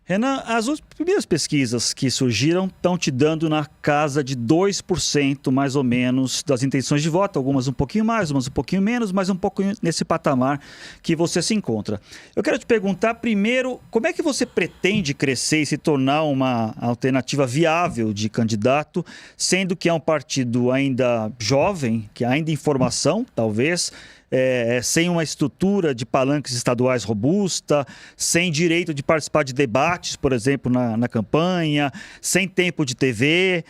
Renan, as primeiras pesquisas que surgiram estão te dando na casa de 2% mais ou menos das intenções de voto, algumas um pouquinho mais, umas um pouquinho menos, mas um pouco nesse patamar que você se encontra. Eu quero te perguntar primeiro, como é que você pretende crescer e se tornar uma alternativa viável de candidato, sendo que é um partido ainda jovem, que ainda em formação, talvez, sem uma estrutura de palanques estaduais robusta, sem direito de participar de debates, por exemplo, na campanha, sem tempo de TV.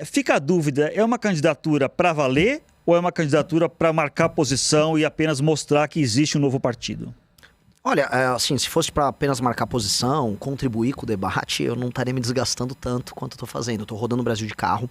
Fica a dúvida, é uma candidatura para valer ou é uma candidatura para marcar posição e apenas mostrar que existe um novo partido? Olha, assim, se fosse para apenas marcar posição, contribuir com o debate, eu não estaria me desgastando tanto quanto eu estou fazendo. Eu estou rodando o Brasil de carro.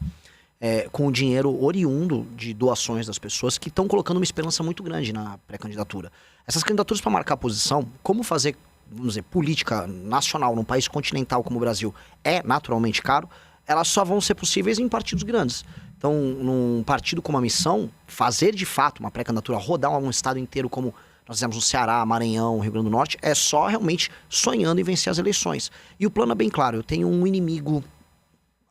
Com o dinheiro oriundo de doações das pessoas que estão colocando uma esperança muito grande na pré-candidatura. Essas candidaturas para marcar posição, como fazer, vamos dizer, política nacional num país continental como o Brasil é naturalmente caro, elas só vão ser possíveis em partidos grandes. Então, num partido com uma missão, fazer de fato uma pré-candidatura, rodar um estado inteiro como nós fizemos no Ceará, Maranhão, Rio Grande do Norte, é só realmente sonhando em vencer as eleições. E o plano é bem claro, eu tenho um inimigo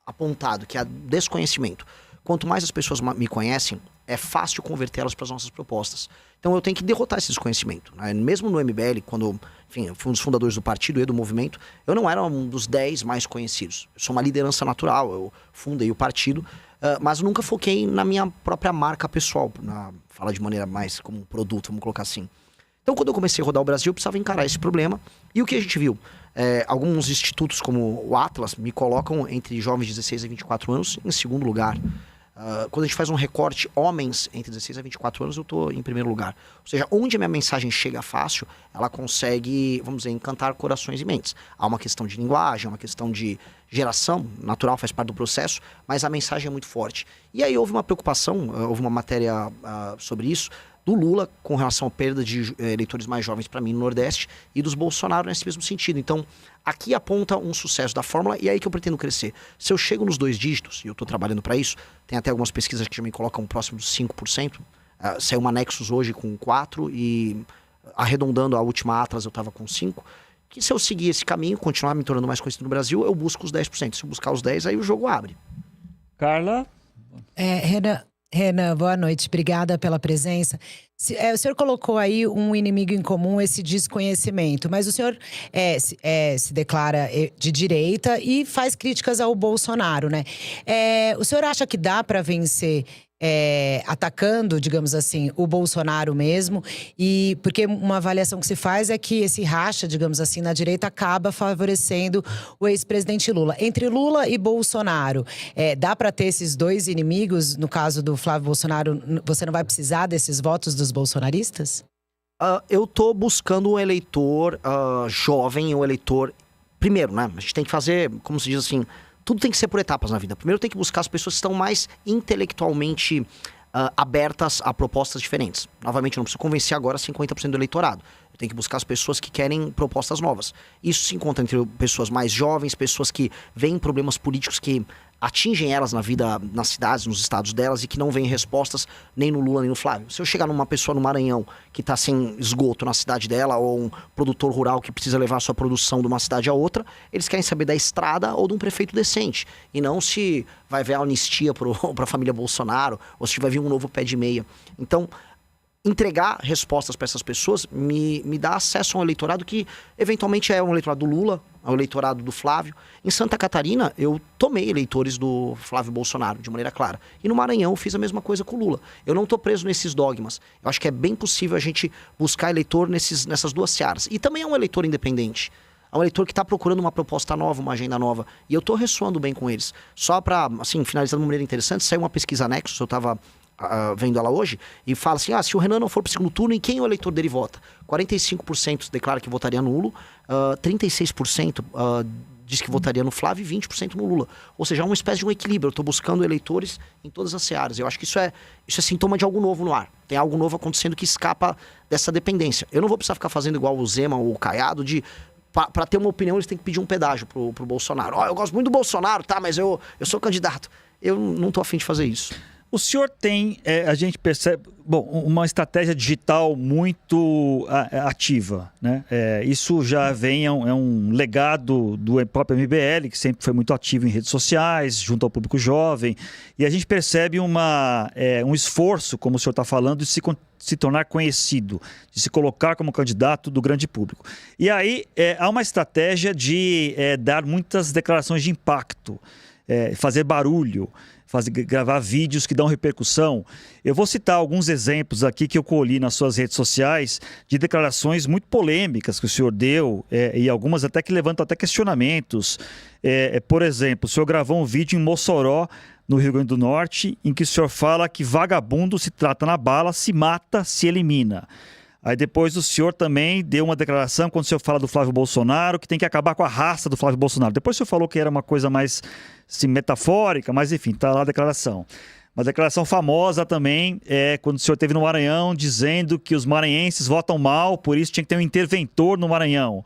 apontado, que é desconhecimento. Quanto mais as pessoas me conhecem, é fácil convertê-las para as nossas propostas. Então eu tenho que derrotar esse desconhecimento, né? Mesmo no MBL, quando, enfim, eu fui um dos fundadores do partido e do movimento, eu não era um dos 10 mais conhecidos. Eu sou uma liderança natural, eu fundei o partido, mas eu nunca foquei na minha própria marca pessoal, falar de maneira mais como um produto, vamos colocar assim. Então, quando eu comecei a rodar o Brasil, eu precisava encarar esse problema. E o que a gente viu? Alguns institutos, como o Atlas, me colocam entre jovens de 16 a 24 anos em segundo lugar. Quando a gente faz um recorte, homens entre 16 a 24 anos, eu estou em primeiro lugar. Ou seja, onde a minha mensagem chega fácil, ela consegue, vamos dizer, encantar corações e mentes. Há uma questão de linguagem, uma questão de geração, natural, faz parte do processo, mas a mensagem é muito forte. E aí houve uma preocupação, houve uma matéria sobre isso, do Lula com relação à perda de eleitores mais jovens para mim no Nordeste e dos Bolsonaro nesse mesmo sentido. Então, aqui aponta um sucesso da fórmula e é aí que eu pretendo crescer. Se eu chego nos 2 dígitos, e eu estou trabalhando para isso, tem até algumas pesquisas que já me colocam próximo dos 5%, saiu uma Nexus hoje com 4% e arredondando a última Atlas eu estava com 5%, que se eu seguir esse caminho, continuar me tornando mais conhecido no Brasil, eu busco os 10%. Se eu buscar os 10%, aí o jogo abre. Carla? Renan, boa noite. Obrigada pela presença. O senhor colocou aí um inimigo em comum, esse desconhecimento, mas o senhor se declara de direita e faz críticas ao Bolsonaro, né? O senhor acha que dá para vencer atacando, digamos assim, o Bolsonaro mesmo? E porque uma avaliação que se faz é que esse racha, digamos assim, na direita acaba favorecendo o ex-presidente Lula. Entre Lula e Bolsonaro, dá para ter esses 2 inimigos? No caso do Flávio Bolsonaro, você não vai precisar desses votos dos bolsonaristas? Eu tô buscando um eleitor jovem, um eleitor... Primeiro, né? A gente tem que fazer, como se diz assim... Tudo tem que ser por etapas na vida. Primeiro tem que buscar as pessoas que estão mais intelectualmente abertas a propostas diferentes. Novamente, eu não preciso convencer agora 50% do eleitorado. Eu tenho que buscar as pessoas que querem propostas novas. Isso se encontra entre pessoas mais jovens, pessoas que veem problemas políticos que atingem elas na vida, nas cidades, nos estados delas e que não veem respostas nem no Lula nem no Flávio. Se eu chegar numa pessoa no Maranhão que está sem esgoto na cidade dela ou um produtor rural que precisa levar a sua produção de uma cidade a outra, eles querem saber da estrada ou de um prefeito decente e não se vai haver anistia para a família Bolsonaro ou se vai vir um novo pé de meia. Então, entregar respostas para essas pessoas me dá acesso a um eleitorado que eventualmente é um eleitorado do Lula, ao eleitorado do Flávio. Em Santa Catarina, eu tomei eleitores do Flávio Bolsonaro, de maneira clara. E no Maranhão, eu fiz a mesma coisa com o Lula. Eu não estou preso nesses dogmas. Eu acho que é bem possível a gente buscar eleitor nessas 2 searas. E também é um eleitor independente. É um eleitor que está procurando uma proposta nova, uma agenda nova. E eu estou ressoando bem com eles. Só para, assim, finalizar de uma maneira interessante, saiu uma pesquisa Nexus, eu estava vendo ela hoje, e fala assim, se o Renan não for para o segundo turno, em quem o eleitor dele vota? 45% declara que votaria no Lula, 36% diz que votaria no Flávio e 20% no Lula. Ou seja, é uma espécie de um equilíbrio. Eu estou buscando eleitores em todas as searas. Eu acho que isso é sintoma de algo novo no ar. Tem algo novo acontecendo que escapa dessa dependência. Eu não vou precisar ficar fazendo igual o Zema ou o Caiado de... Para ter uma opinião, eles têm que pedir um pedágio pro Bolsonaro. Eu gosto muito do Bolsonaro, tá? Mas eu sou candidato. Eu não tô afim de fazer isso. O senhor tem, a gente percebe, uma estratégia digital muito ativa, né? Isso já vem, é um legado do próprio MBL, que sempre foi muito ativo em redes sociais, junto ao público jovem, e a gente percebe um esforço, como o senhor está falando, de se tornar conhecido, de se colocar como candidato do grande público. E aí há uma estratégia de dar muitas declarações de impacto, fazer barulho, gravar vídeos que dão repercussão. Eu vou citar alguns exemplos aqui que eu colhi nas suas redes sociais de declarações muito polêmicas que o senhor deu, e algumas até que levantam até questionamentos. Por exemplo, o senhor gravou um vídeo em Mossoró, no Rio Grande do Norte, em que o senhor fala que vagabundo se trata na bala, se mata, se elimina. Aí depois o senhor também deu uma declaração quando o senhor fala do Flávio Bolsonaro, que tem que acabar com a raça do Flávio Bolsonaro. Depois o senhor falou que era uma coisa mais assim, metafórica, mas enfim, está lá a declaração. Uma declaração famosa também é quando o senhor esteve no Maranhão dizendo que os maranhenses votam mal, por isso tinha que ter um interventor no Maranhão.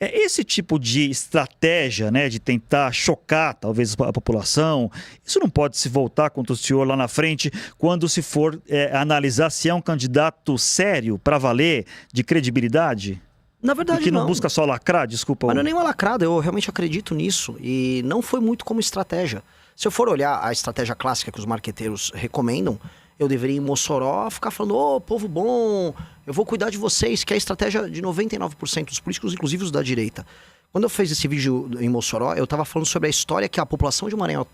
Esse tipo de estratégia, né, de tentar chocar talvez a população, isso não pode se voltar contra o senhor lá na frente quando se for analisar se é um candidato sério, para valer, de credibilidade? Na verdade, e que não busca só lacrar, desculpa. Mas não é nenhuma lacrada, eu realmente acredito nisso. E não foi muito como estratégia. Se eu for olhar a estratégia clássica que os marqueteiros recomendam, eu deveria ir em Mossoró ficar falando, ô, povo bom, eu vou cuidar de vocês, que é a estratégia de 99% dos políticos, inclusive os da direita. Quando eu fiz esse vídeo em Mossoró, eu estava falando sobre a história que a população de Maranhão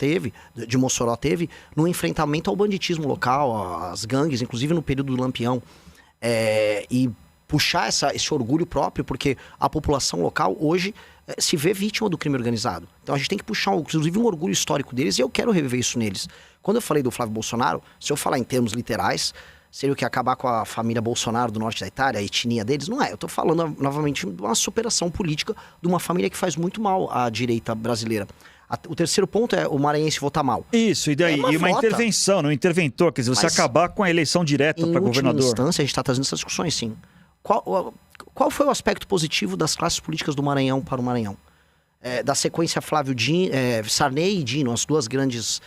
de Mossoró teve, no enfrentamento ao banditismo local, às gangues, inclusive no período do Lampião. E puxar esse orgulho próprio, porque a população local hoje se vê vítima do crime organizado. Então a gente tem que puxar, inclusive, um orgulho histórico deles, e eu quero reviver isso neles. Quando eu falei do Flávio Bolsonaro, se eu falar em termos literais, seria o que acabar com a família Bolsonaro do norte da Itália, a etnia deles? Não é. Eu estou falando, novamente, de uma superação política de uma família que faz muito mal à direita brasileira. O terceiro ponto é o maranhense votar mal. Isso, e daí? E uma intervenção, um interventor, quer dizer, você acabar com a eleição direta para governador. Em última instância, a gente está trazendo essas discussões, sim. Qual foi o aspecto positivo das classes políticas do Maranhão para o Maranhão? Da sequência Sarney e Dino, as duas grandes,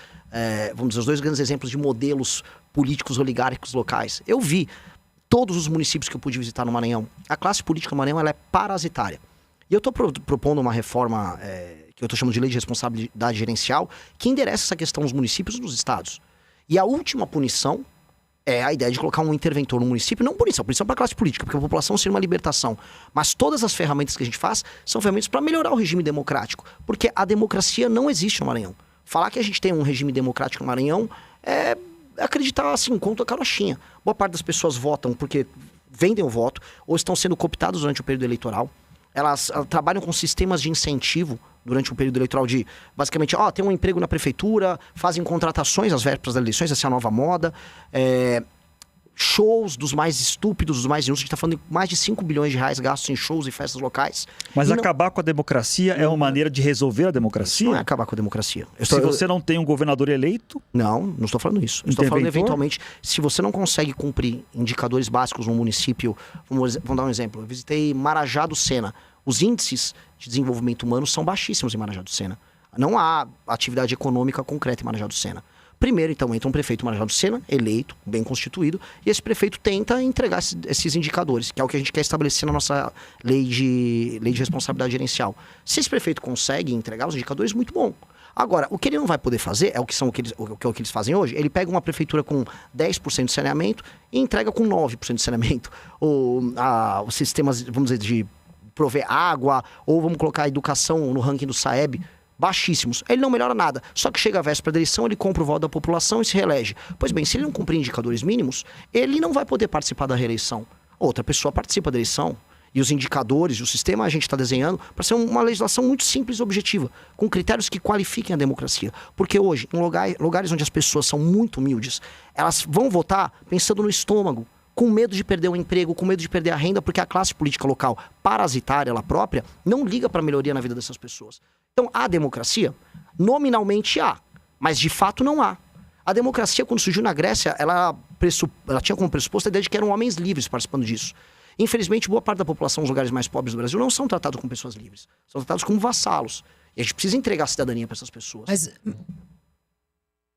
vamos dizer, os dois grandes exemplos de modelos políticos oligárquicos locais. Eu vi todos os municípios que eu pude visitar no Maranhão. A classe política do Maranhão ela é parasitária. E eu estou propondo uma reforma que eu estou chamando de lei de responsabilidade gerencial, que endereça essa questão nos municípios e nos estados. E a última punição é a ideia de colocar um interventor no município, não punição para a classe política, porque a população seria uma libertação. Mas todas as ferramentas que a gente faz são ferramentas para melhorar o regime democrático, porque a democracia não existe no Maranhão. Falar que a gente tem um regime democrático no Maranhão é acreditar assim, contra a carochinha. Boa parte das pessoas votam porque vendem o voto ou estão sendo cooptados durante o período eleitoral. Elas trabalham com sistemas de incentivo durante o período eleitoral de, basicamente, tem um emprego na prefeitura, fazem contratações às vésperas das eleições, essa é a nova moda. Shows dos mais estúpidos, dos mais inúteis. A gente está falando de mais de 5 bilhões de reais gastos em shows e festas locais. Mas acabar com a democracia é uma maneira de resolver a democracia? Não é acabar com a democracia. Se você não tem um governador eleito? Não estou falando isso. Estou falando, eventualmente, se você não consegue cumprir indicadores básicos no município... Vamos dar um exemplo. Eu visitei Marajá do Sena. Os índices de desenvolvimento humano são baixíssimos em Marajá do Sena. Não há atividade econômica concreta em Marajá do Sena. Primeiro, então, entra um prefeito Marajá do Sena, eleito, bem constituído, e esse prefeito tenta entregar esses indicadores, que é o que a gente quer estabelecer na nossa lei de responsabilidade gerencial. Se esse prefeito consegue entregar os indicadores, muito bom. Agora, o que ele não vai poder fazer, é o que eles fazem hoje, ele pega uma prefeitura com 10% de saneamento e entrega com 9% de saneamento. Os sistemas, vamos dizer, de prover água, ou vamos colocar a educação no ranking do Saeb, baixíssimos. Ele não melhora nada. Só que chega a véspera da eleição, ele compra o voto da população e se reelege. Pois bem, se ele não cumprir indicadores mínimos, ele não vai poder participar da reeleição. Outra pessoa participa da eleição. E os indicadores e o sistema a gente está desenhando para ser uma legislação muito simples e objetiva, com critérios que qualifiquem a democracia. Porque hoje, em lugares onde as pessoas são muito humildes, elas vão votar pensando no estômago, com medo de perder o emprego, com medo de perder a renda, porque a classe política local, parasitária, ela própria, não liga para a melhoria na vida dessas pessoas. Então, há democracia? Nominalmente há, mas de fato não há. A democracia, quando surgiu na Grécia, ela tinha como pressuposto a ideia de que eram homens livres participando disso. Infelizmente, boa parte da população nos lugares mais pobres do Brasil não são tratados como pessoas livres. São tratados como vassalos. E a gente precisa entregar a cidadania para essas pessoas. Mas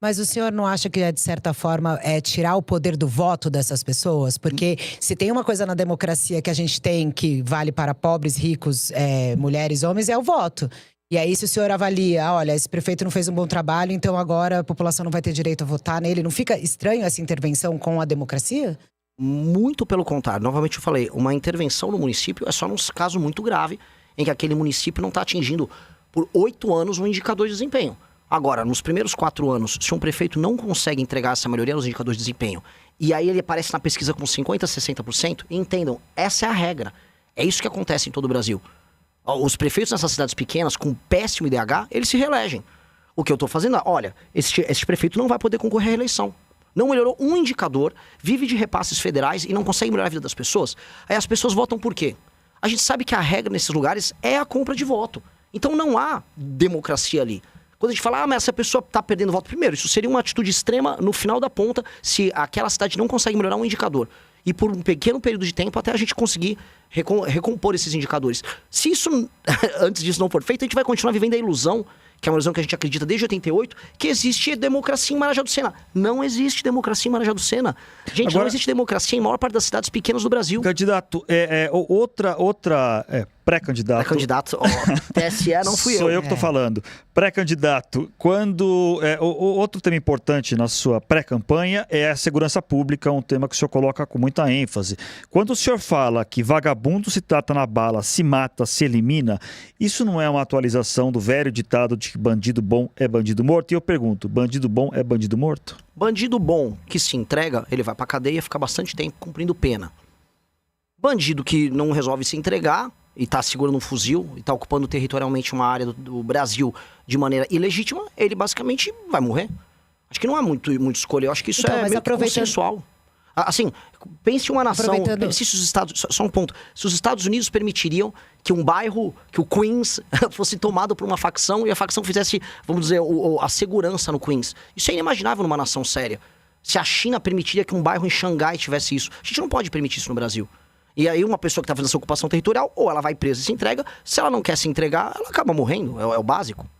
Mas o senhor não acha que, de certa forma, é tirar o poder do voto dessas pessoas? Porque se tem uma coisa na democracia que a gente tem que vale para pobres, ricos, mulheres, homens, é o voto. E aí, se o senhor avalia, olha, esse prefeito não fez um bom trabalho, então agora a população não vai ter direito a votar nele, não fica estranho essa intervenção com a democracia? Muito pelo contrário. Novamente eu falei, uma intervenção no município é só num caso muito grave, em que aquele município não está atingindo por 8 anos um indicador de desempenho. Agora, nos primeiros 4 anos, se um prefeito não consegue entregar essa melhoria nos indicadores de desempenho, e aí ele aparece na pesquisa com 50%, 60%, entendam, essa é a regra. É isso que acontece em todo o Brasil. Os prefeitos nessas cidades pequenas, com péssimo IDH, eles se reelegem. O que eu estou fazendo é, olha, esse prefeito não vai poder concorrer à reeleição. Não melhorou um indicador, vive de repasses federais e não consegue melhorar a vida das pessoas. Aí as pessoas votam por quê? A gente sabe que a regra nesses lugares é a compra de voto. Então não há democracia ali. Quando a gente fala, mas essa pessoa está perdendo voto, primeiro, isso seria uma atitude extrema no final da ponta, se aquela cidade não consegue melhorar um indicador. E por um pequeno período de tempo até a gente conseguir recompor esses indicadores. Se isso, antes disso não for feito, a gente vai continuar vivendo a ilusão, que é uma ilusão que a gente acredita desde 88, que existe democracia em Marajá do Sena. Não existe democracia em Marajá do Sena. Gente, agora, não existe democracia em maior parte das cidades pequenas do Brasil. Candidato, outra pré-candidato. Pré-candidato, TSE não fui eu. Sou eu que estou falando. Pré-candidato, quando... outro tema importante na sua pré-campanha é a segurança pública, um tema que o senhor coloca com muita ênfase. Quando o senhor fala que vagabundo se trata na bala, se mata, se elimina, isso não é uma atualização do velho ditado de que bandido bom é bandido morto? E eu pergunto, bandido bom é bandido morto? Bandido bom que se entrega, ele vai pra cadeia e fica bastante tempo cumprindo pena. Bandido que não resolve se entregar e tá segurando um fuzil e tá ocupando territorialmente uma área do Brasil de maneira ilegítima, ele basicamente vai morrer. Acho que não há muito escolha, eu acho que isso é meio consensual. Assim, pense uma nação, pense se os Estados... Só um ponto. Se os Estados Unidos permitiriam que um bairro, que o Queens, fosse tomado por uma facção e a facção fizesse, vamos dizer, a segurança no Queens. Isso é inimaginável numa nação séria. Se a China permitiria que um bairro em Xangai tivesse isso. A gente não pode permitir isso no Brasil. E aí uma pessoa que está fazendo essa ocupação territorial, ou ela vai presa e se entrega. Se ela não quer se entregar, ela acaba morrendo. É o básico.